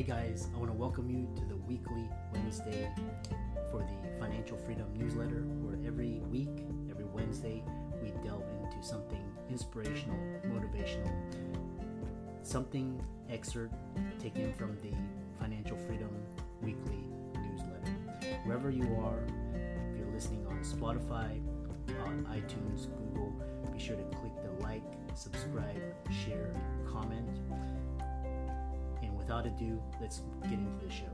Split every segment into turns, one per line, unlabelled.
Hey guys, I want to welcome you to the weekly Wednesday for the Financial Freedom newsletter, where every week, every Wednesday, we delve into something inspirational, motivational, something excerpt taken from the Financial Freedom weekly newsletter. Wherever you are, if you're listening on Spotify, on iTunes, Google, be sure to click the like, subscribe, share, comment. And without ado, let's get into the show.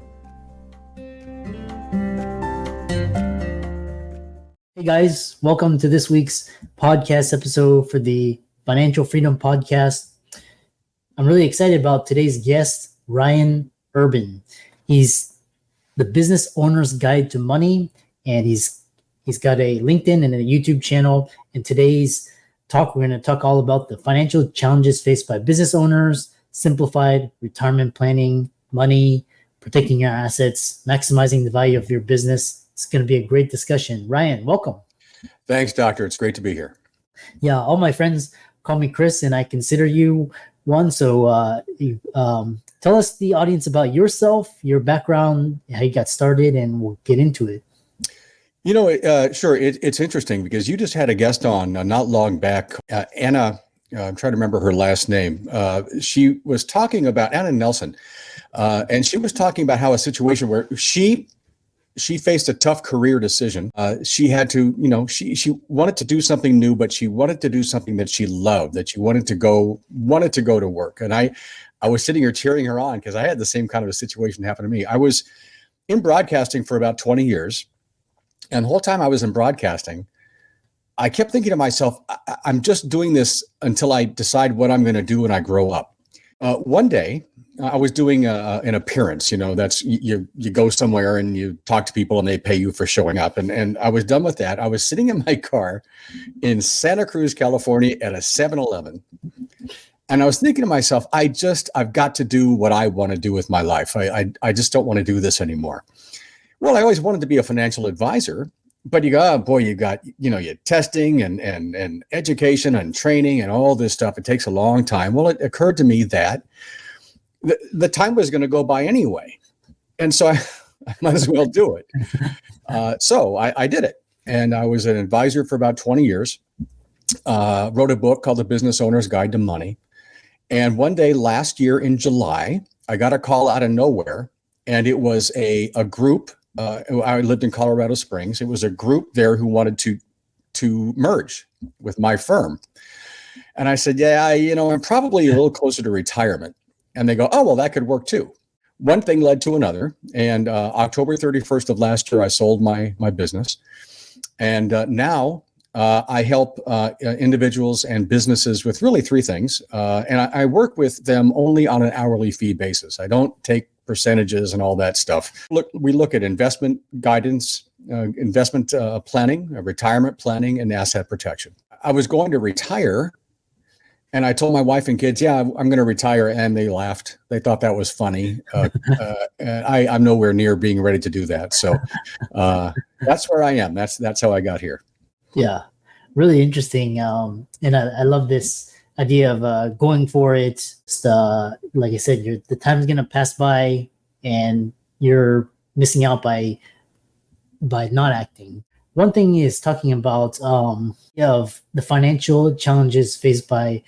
Hey guys, welcome to this week's podcast episode for the Financial Freedom Podcast. I'm really excited about today's guest, Ryan Urban. He's the Business Owner's Guide to Money, and he's got a LinkedIn and a YouTube channel. In today's talk, we're going to talk all about the financial challenges faced by business owners, simplified, retirement planning, money, protecting your assets, maximizing the value of your business. It's going to be a great discussion. Ryan, welcome.
Thanks, Doctor. It's great to be here.
Yeah, all my friends call me Chris, and I consider you one. So tell us, the audience, about yourself, your background, how you got started, and we'll get into it.
You know, sure. It's interesting because you just had a guest on not long back, Anna. I'm trying to remember her last name. She was talking about Anna Nelson, and she was talking about how a situation where she faced a tough career decision. She had to, she wanted to do something new, but she wanted to do something that she loved, that she wanted to go to work. And I was sitting here cheering her on because I had the same kind of a situation happen to me. I was in broadcasting for about 20 years, and the whole time I was in broadcasting, I kept thinking to myself, I'm just doing this until I decide what I'm going to do when I grow up. One day, I was doing an appearance. That's you go somewhere and you talk to people and they pay you for showing up. And I was done with that. I was sitting in my car in Santa Cruz, California at a 7-Eleven. And I was thinking to myself, I've got to do what I want to do with my life. I just don't want to do this anymore. Well, I always wanted to be a financial advisor. But you got your testing and education and training and all this stuff. It takes a long time. Well, it occurred to me that the time was going to go by anyway. And so I might as well do it. So I did it. And I was an advisor for about 20 years, wrote a book called The Business Owner's Guide to Money. And one day last year in July, I got a call out of nowhere, and it was a group. I lived in Colorado Springs. It was a group there who wanted to merge with my firm. And I said, yeah, I'm probably a little closer to retirement. And they go, oh, well, that could work too. One thing led to another. And October 31st of last year, I sold my business. And now I help individuals and businesses with really three things. And I work with them only on an hourly fee basis. I don't take percentages and all that stuff. We look at investment guidance, investment planning, retirement planning, and asset protection. I was going to retire, and I told my wife and kids, yeah, I'm going to retire, and they laughed. They thought that was funny. I'm nowhere near being ready to do that. So that's where I am. That's how I got here.
Yeah, really interesting. And I love this idea of going for it. Like I said, the time's going to pass by and you're missing out by not acting. One thing is talking about of the financial challenges faced by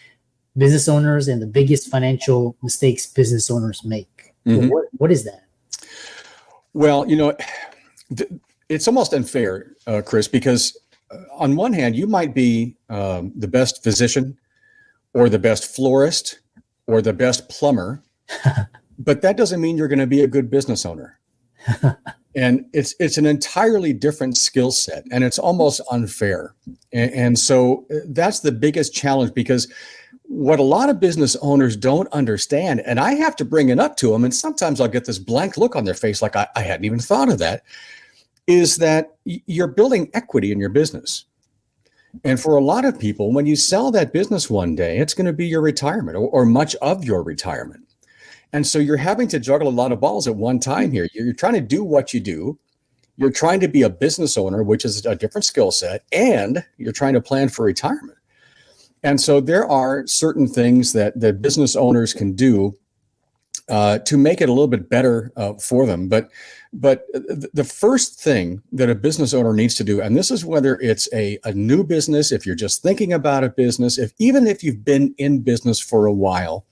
business owners and the biggest financial mistakes business owners make. Mm-hmm. What is that?
Well, it's almost unfair, Chris, because on one hand, you might be the best physician or the best florist or the best plumber, but that doesn't mean you're going to be a good business owner. And it's an entirely different skill set, and it's almost unfair. And so that's the biggest challenge, because what a lot of business owners don't understand, and I have to bring it up to them, and sometimes I'll get this blank look on their face like I hadn't even thought of that, is that you're building equity in your business. And for a lot of people, when you sell that business one day, it's going to be your retirement or much of your retirement. And so you're having to juggle a lot of balls at one time here. You're trying to do what you do. You're trying to be a business owner, which is a different skill set, and you're trying to plan for retirement. And so there are certain things that business owners can do to make it a little bit better for them. But the first thing that a business owner needs to do, and this is whether it's a new business, if you're just thinking about a business, even if you've been in business for a while,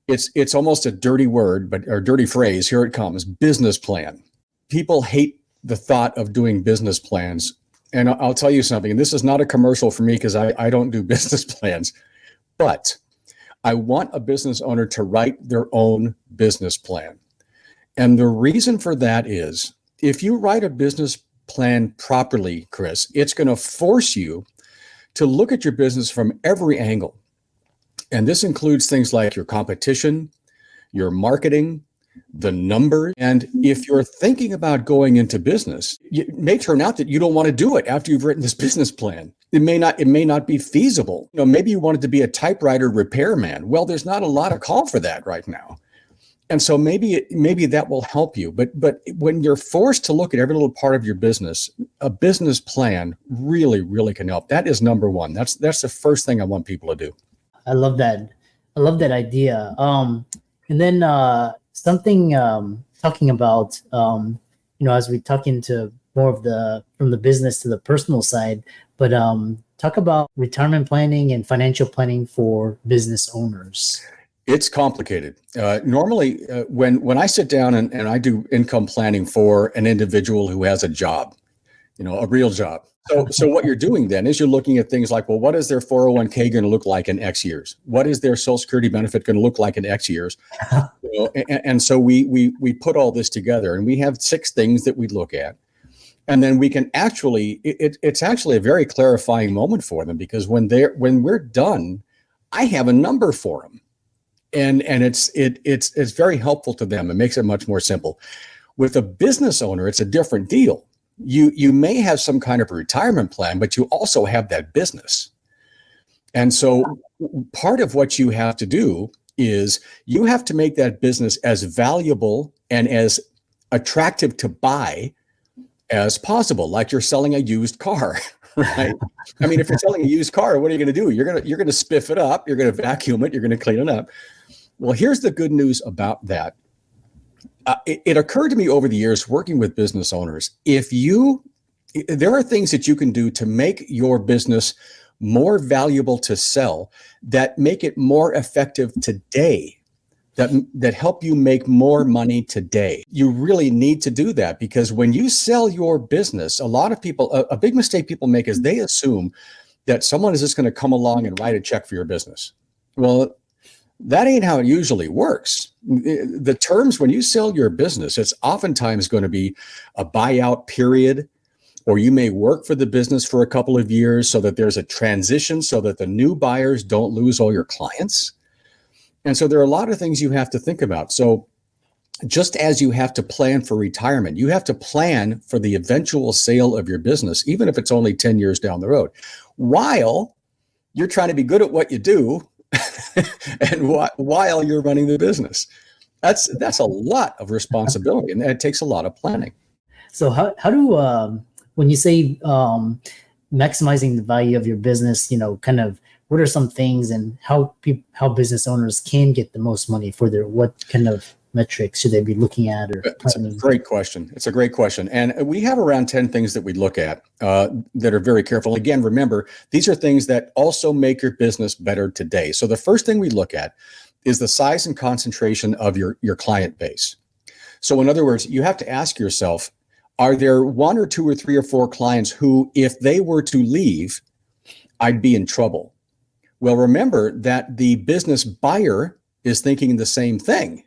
it's almost a dirty word, or dirty phrase. Here it comes: business plan. People hate the thought of doing business plans. And I'll tell you something, and this is not a commercial for me because I don't do business plans, but I want a business owner to write their own business plan. And the reason for that is, if you write a business plan properly, Chris, it's going to force you to look at your business from every angle. And this includes things like your competition, your marketing, the numbers. And if you're thinking about going into business, it may turn out that you don't want to do it after you've written this business plan. It may not be feasible. Maybe you wanted to be a typewriter repairman. Well, there's not a lot of call for that right now. And so maybe that will help you. But when you're forced to look at every little part of your business, a business plan really, really can help. That is number one. That's the first thing I want people to do.
I love that. I love that idea. And then something talking about, as we talk into more of from the business to the personal side, but talk about retirement planning and financial planning for business owners.
It's complicated. Normally, when I sit down and I do income planning for an individual who has a job, a real job. So what you're doing then is you're looking at things like, well, what is their 401k going to look like in X years? What is their Social Security benefit going to look like in X years? And so we put all this together, and we have 6 things that we look at. And then we can actually, it's actually a very clarifying moment for them, because when we're done, I have a number for them. And it's very helpful to them. It makes it much more simple. With a business owner, it's a different deal. You may have some kind of a retirement plan, but you also have that business. And so part of what you have to do is you have to make that business as valuable and as attractive to buy as possible. Like you're selling a used car, right? I mean, if you're selling a used car, what are you going to do? You're going to spiff it up. You're going to vacuum it. You're going to clean it up. Well, here's the good news about that. It occurred to me over the years working with business owners, there are things that you can do to make your business more valuable to sell that make it more effective today, that help you make more money today. You really need to do that, because when you sell your business, a lot of people, a big mistake people make is they assume that someone is just going to come along and write a check for your business. Well, that ain't how it usually works. The terms, when you sell your business, it's oftentimes going to be a buyout period, or you may work for the business for a couple of years so that there's a transition so that the new buyers don't lose all your clients. And so there are a lot of things you have to think about. So just as you have to plan for retirement, you have to plan for the eventual sale of your business, even if it's only 10 years down the road, while you're trying to be good at what you do and while you're running the business. That's a lot of responsibility, and it takes a lot of planning.
So how do when you say maximizing the value of your business, kind of what are some things, and how business owners can get the most money for what kind of metrics should they be looking at?
It's a great question. It's a great question. And we have around 10 things that we look at that are very careful. Again, remember, these are things that also make your business better today. So the first thing we look at is the size and concentration of your client base. So in other words, you have to ask yourself, are there 1 or 2 or 3 or 4 clients who, if they were to leave, I'd be in trouble? Well, remember that the business buyer is thinking the same thing.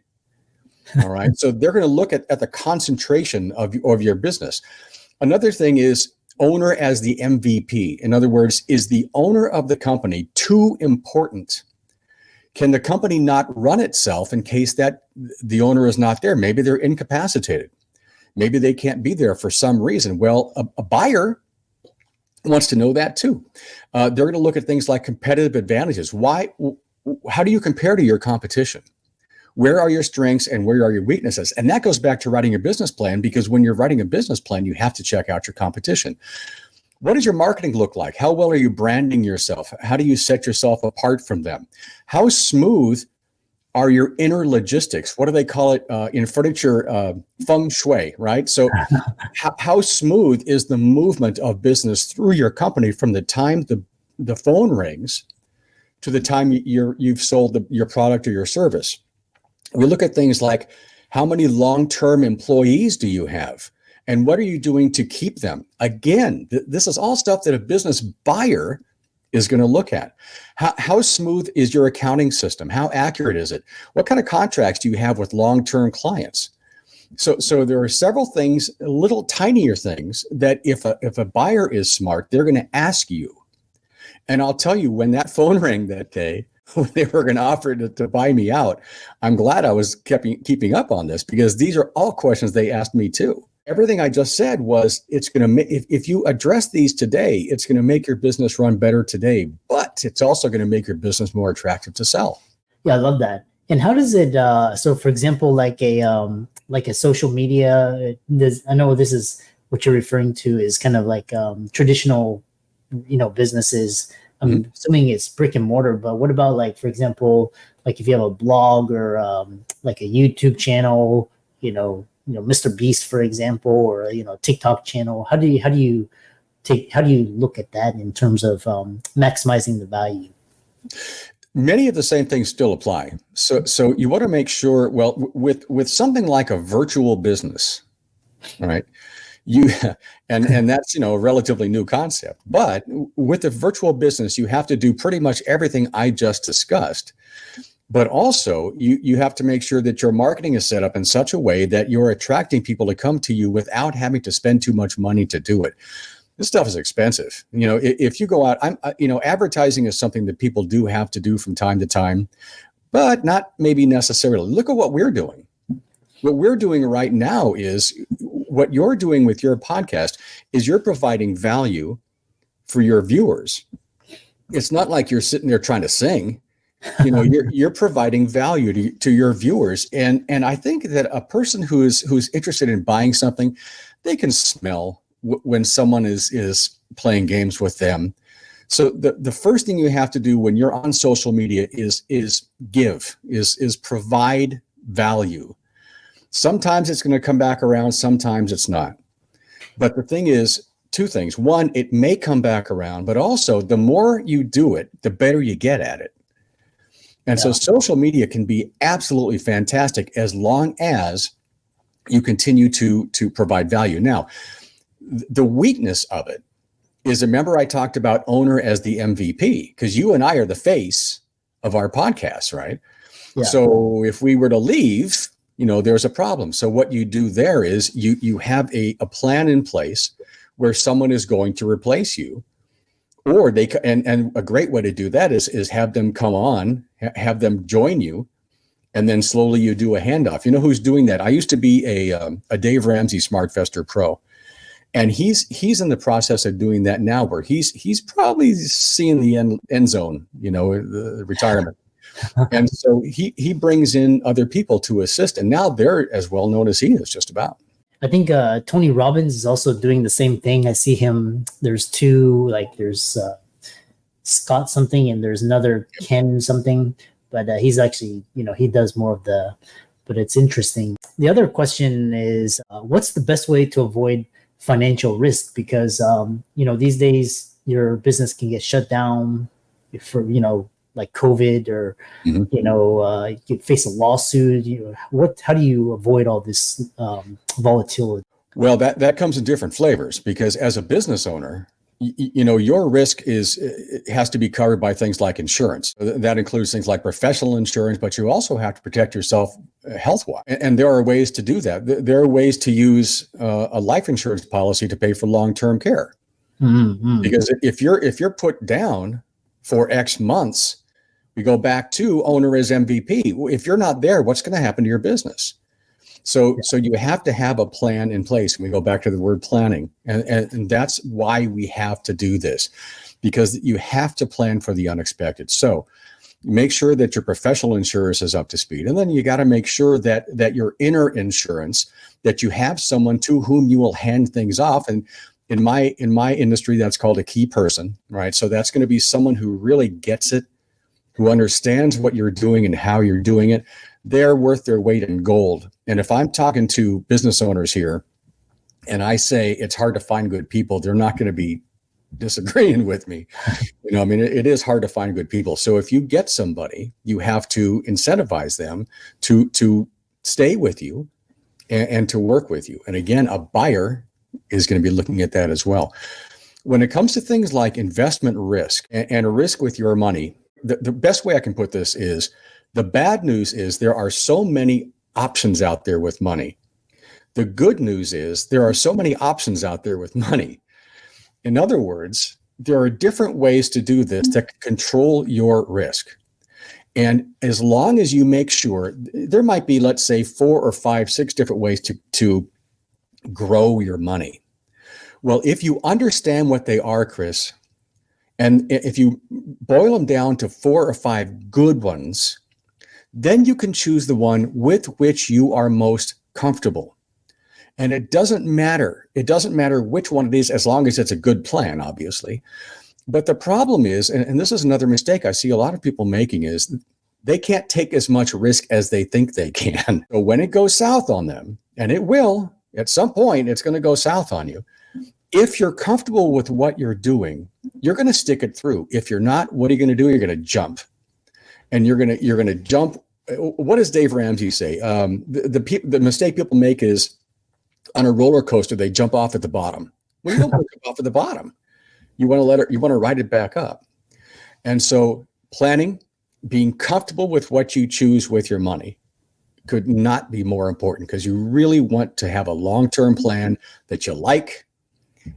All right. So they're going to look at the concentration of your business. Another thing is owner as the MVP. In other words, is the owner of the company too important? Can the company not run itself in case that the owner is not there? Maybe they're incapacitated. Maybe they can't be there for some reason. Well, a buyer wants to know that too. They're going to look at things like competitive advantages. How do you compare to your competition? Where are your strengths and where are your weaknesses? And that goes back to writing your business plan, because when you're writing a business plan, you have to check out your competition. What does your marketing look like? How well are you branding yourself? How do you set yourself apart from them? How smooth are your inner logistics. What do they call it in furniture? Feng shui, right? So how smooth is the movement of business through your company from the time the phone rings to the time you've sold your product or your service? We look at things like, how many long-term employees do you have? And what are you doing to keep them? Again, this is all stuff that a business buyer is going to look at. How smooth is your accounting system? How accurate is it? What kind of contracts do you have with long-term clients? So there are several things, little tinier things, that if a buyer is smart, they're going to ask you. And I'll tell you, when that phone rang that day, when they were going to offer to buy me out, I'm glad I was keeping up on this, because these are all questions they asked me too. Everything I just said was, it's going to make, if you address these today, it's going to make your business run better today, but it's also going to make your business more attractive to sell.
Yeah, I love that. And how does it, so for example, like a social media, I know this is what you're referring to is kind of like traditional, businesses. I'm assuming it's brick and mortar, but what about, like, for example, like if you have a blog or like a YouTube channel, Mr. Beast, for example, or TikTok channel. How do you look at that in terms of maximizing the value?
Many of the same things still apply. So you want to make sure, well, with something like a virtual business, right? And that's a relatively new concept. But with a virtual business, you have to do pretty much everything I just discussed. But also, you have to make sure that your marketing is set up in such a way that you're attracting people to come to you without having to spend too much money to do it. This stuff is expensive. If you go out, advertising is something that people do have to do from time to time, but not maybe necessarily. Look at what we're doing. What we're doing right now is, what you're doing with your podcast is you're providing value for your viewers. It's not like you're sitting there trying to sing. You're providing value to your viewers. And I think that a person who's interested in buying something, they can smell when someone is playing games with them. So the first thing you have to do when you're on social media is provide value. Sometimes it's going to come back around, sometimes it's not. But the thing is, two things. One, it may come back around, but also the more you do it, the better you get at it. And so social media can be absolutely fantastic as long as you continue to provide value. Now, the weakness of it is, remember I talked about owner as the MVP, because you and I are the face of our podcast, right? Yeah. So if we were to leave, there's a problem. So what you do there is you have a plan in place where someone is going to replace you. Or they and a great way to do that is have them come on, have them join you, and then slowly you do a handoff. You know who's doing that? I used to be a Dave Ramsey SmartFester Pro, and he's in the process of doing that now, where he's probably seeing the end zone, the retirement, and so he brings in other people to assist, and now they're as well known as he is, just about.
I think Tony Robbins is also doing the same thing. I see him. There's two, like there's Scott something and there's another Ken something, but he's actually, he does more of but it's interesting. The other question is, what's the best way to avoid financial risk? Because, these days your business can get shut down for, like COVID, or, you could face a lawsuit. How do you avoid all this volatility?
Well, that comes in different flavors, because as a business owner, your risk has to be covered by things like insurance. That includes things like professional insurance, but you also have to protect yourself health-wise. And there are ways to do that. There are ways to use a life insurance policy to pay for long-term care. Mm-hmm. Because if you're put down for X months, we go back to owner as MVP. If you're not there, what's going to happen to your business? So you have to have a plan in place. And we go back to the word planning. And that's why we have to do this, because you have to plan for the unexpected. So make sure that your professional insurance is up to speed. And then you got to make sure that your inner insurance, that you have someone to whom you will hand things off. And in my industry, that's called a key person, right? So that's going to be someone who really gets it who understands what you're doing and how you're doing it, they're worth their weight in gold. And if I'm talking to business owners here and I say it's hard to find good people, they're not going to be disagreeing with me. I mean, it is hard to find good people. So if you get somebody, you have to incentivize them to stay with you and to work with you. And again, a buyer is going to be looking at that as well. When it comes to things like investment risk and a risk with your money, the best way I can put this is the bad news is there are so many options out there with money. The good news is there are so many options out there with money. In other words, there are different ways to do this that control your risk. And as long as you make sure, there might be, let's say, 4 or 5, 6 different ways to grow your money. Well, if you understand what they are, Chris, and if you boil them down to 4 or 5 good ones, then you can choose the one with which you are most comfortable. And it doesn't matter. It doesn't matter which one it is, as long as it's a good plan, obviously. But the problem is, and this is another mistake I see a lot of people making, is they can't take as much risk as they think they can. So when it goes south on them, and it will, at some point, it's going to go south on you. If you're comfortable with what you're doing, you're going to stick it through. If you're not, what are you going to do? You're going to jump. And you're going to jump. What does Dave Ramsey say? The mistake people make is, on a roller coaster, they jump off at the bottom. Well, you don't want to jump off at the bottom. You want to ride it back up. And so planning, being comfortable with what you choose with your money could not be more important, because you really want to have a long-term plan that you like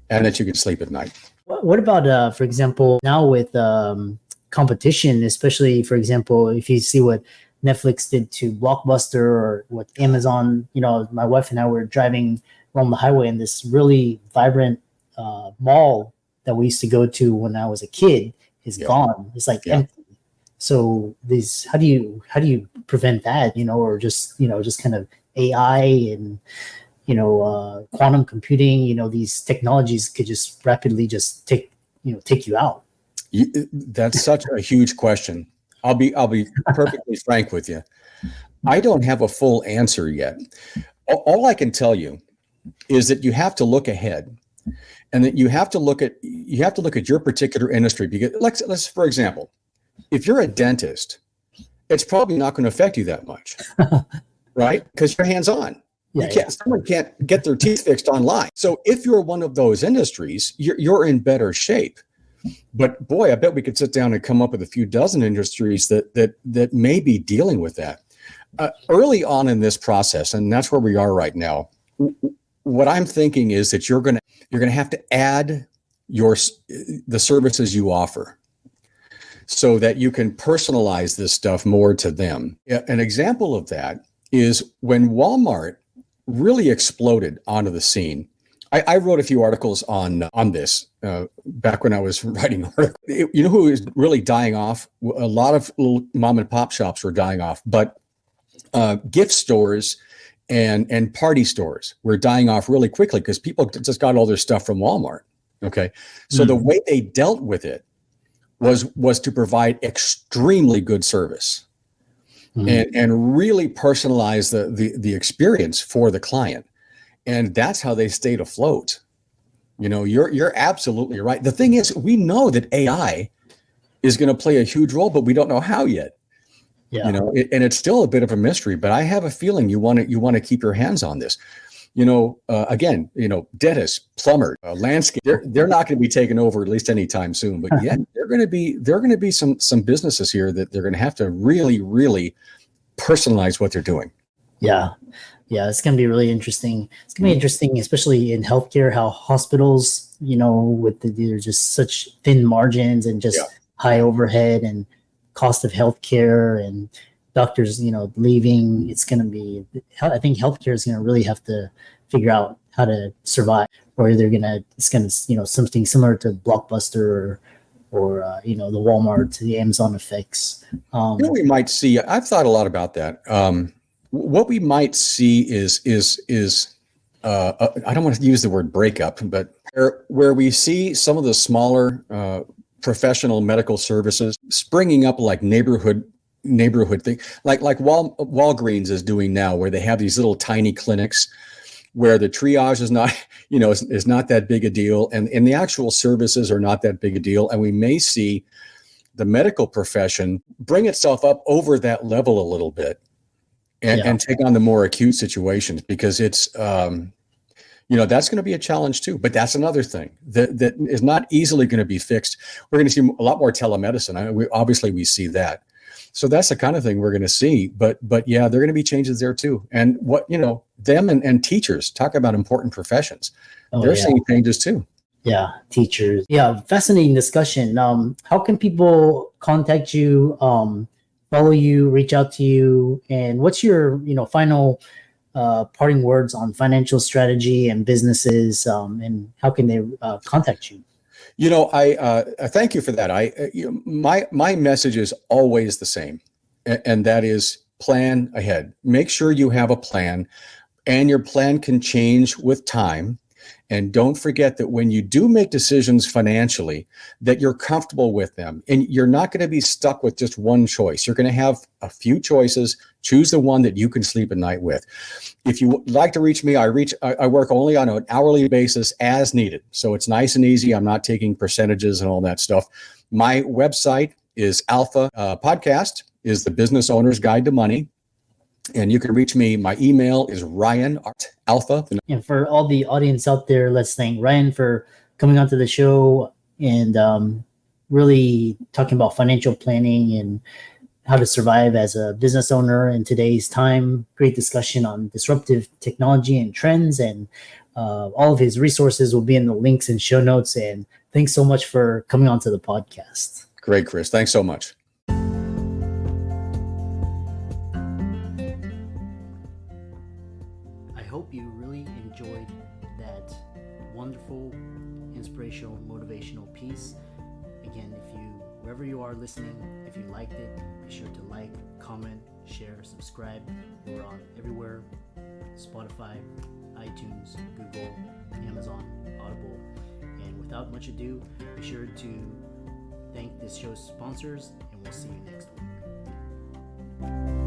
and that you can sleep at night.
What about, for example, now with competition, especially, for example, if you see what Netflix did to Blockbuster or what Amazon, my wife and I were driving along the highway, and this really vibrant mall that we used to go to when I was a kid is gone. It's like empty. So how do you prevent that, or just kind of AI and, quantum computing, these technologies could just rapidly just take you out.
That's such a huge question. I'll be perfectly frank with you. I don't have a full answer yet. All I can tell you is that you have to look ahead, and that you have to look at your particular industry. Because let's for example, if you're a dentist, it's probably not going to affect you that much, right? Because you're hands-on. Someone can't get their teeth fixed online. So if you're one of those industries, you're in better shape. But boy, I bet we could sit down and come up with a few dozen industries that may be dealing with that early on in this process, and that's where we are right now. What I'm thinking is that you're going to have to add the services you offer, so that you can personalize this stuff more to them. An example of that is when Walmart really exploded onto the scene. I wrote a few articles on this back when I was writing articles. You know who is really dying off? A lot of little mom and pop shops were dying off, but gift stores and party stores were dying off really quickly because people just got all their stuff from Walmart. Okay, so the way they dealt with it was to provide extremely good service and really personalize the experience for the client. And that's how they stayed afloat. You're absolutely right. The thing is, we know that AI is going to play a huge role, but we don't know how yet. Yeah. And it's still a bit of a mystery. But I have a feeling you want to keep your hands on this. Again, dentists, plumber, landscape. They're not going to be taken over at least anytime soon. But yeah, there are going to be some businesses here that they're going to have to really, really personalize what they're doing.
Yeah. Yeah, it's going to be really interesting. It's going to be interesting, especially in healthcare, how hospitals, they're just such thin margins and just high overhead and cost of healthcare, and doctors, leaving. It's going to be, I think healthcare is going to really have to figure out how to survive, or it's going to, something similar to Blockbuster or the Walmart, the Amazon effects.
We might see, I've thought a lot about that. What we might see is I don't want to use the word breakup, but where we see some of the smaller professional medical services springing up like neighborhood thing, like Walgreens is doing now, where they have these little tiny clinics where the triage is not, is not that big a deal, and the actual services are not that big a deal. And we may see the medical profession bring itself up over that level a little bit and take on the more acute situations, because it's, that's going to be a challenge too. But that's another thing that is not easily going to be fixed. We're going to see a lot more telemedicine. We see that. So that's the kind of thing we're going to see. But yeah, there are going to be changes there too. And them and teachers, talk about important professions. They're seeing changes too.
Yeah, teachers. Yeah, fascinating discussion. How can people contact you, follow you, reach out to you, and what's your final parting words on financial strategy and businesses, and how can they contact you?
I thank you for that. My message is always the same, and that is plan ahead. Make sure you have a plan, and your plan can change with time. And don't forget that when you do make decisions financially, that you're comfortable with them, and you're not going to be stuck with just one choice. You're going to have a few choices. Choose the one that you can sleep at night with. If you would like to reach me, I work only on an hourly basis as needed. So it's nice and easy. I'm not taking percentages and all that stuff. My website is Alpha. Podcast is the Business Owner's Guide to Money. And you can reach me. My email is Ryan@Alpha.
And for all the audience out there, let's thank Ryan for coming onto the show and really talking about financial planning and how to survive as a business owner in today's time. Great discussion on disruptive technology and trends, and all of his resources will be in the links and show notes. And thanks so much for coming onto the podcast.
Great, Chris. Thanks so much.
Hope you really enjoyed that wonderful, inspirational, motivational piece. Again, wherever you are listening, if you liked it, be sure to like, comment, share, subscribe. We're on everywhere: Spotify, iTunes, Google, Amazon, Audible. And without much ado, be sure to thank this show's sponsors, and we'll see you next week.